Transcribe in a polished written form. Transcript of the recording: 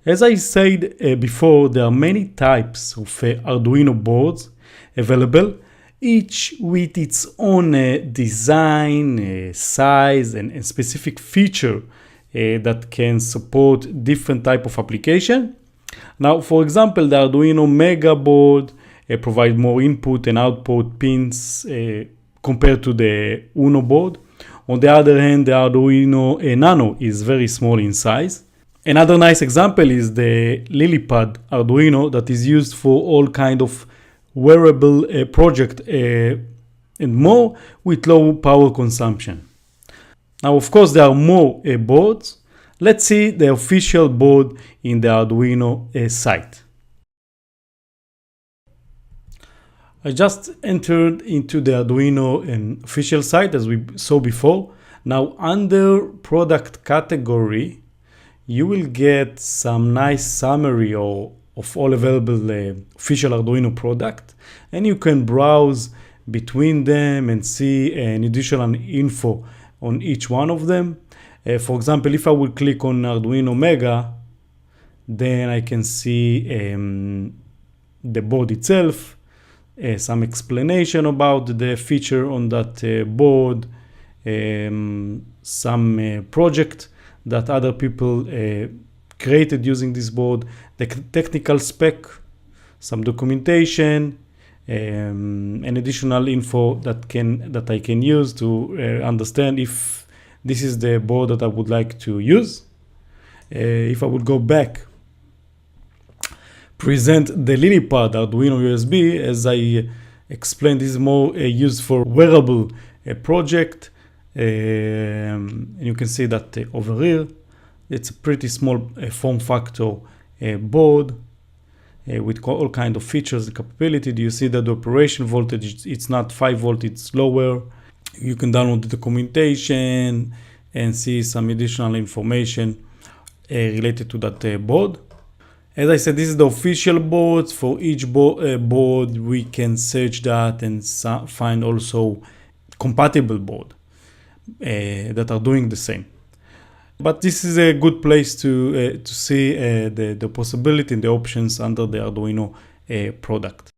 As I said before, there are many types of Arduino boards available, each with its own design, size, and specific feature that can support different type of application. Now, for example, the Arduino Mega board provides more input and output pins compared to the Uno board. On the other hand, the Arduino Nano is very small in size. Another nice example is the LilyPad Arduino that is used for all kind of wearable project and more with low power consumption. Now, of course, there are more boards. Let's see the official board in the Arduino site. I just entered into the Arduino official site as we saw before. Now, under product category, you will get some nice summary of all available official Arduino product, and you can browse between them and see an additional info on each one of them. For example, if I will click on Arduino Mega, then I can see the board itself, some explanation about the feature on that board, some project that other people created using this board, the technical spec, some documentation, and additional info that I can use to understand if this is the board that I would like to use. If I would go back, present the LilyPad Arduino USB, as I explained, this is more used for wearable project. And you can see that over here, it's a pretty small form factor board with all kind of features and capability. Do you see that the operation voltage, it's not 5 volt, it's lower. You can download the documentation and see some additional information related to that board. As I said, this is the official board. For each board, we can search that and find also compatible board that are doing the same. But this is a good place to see the possibility and the options under the Arduino product.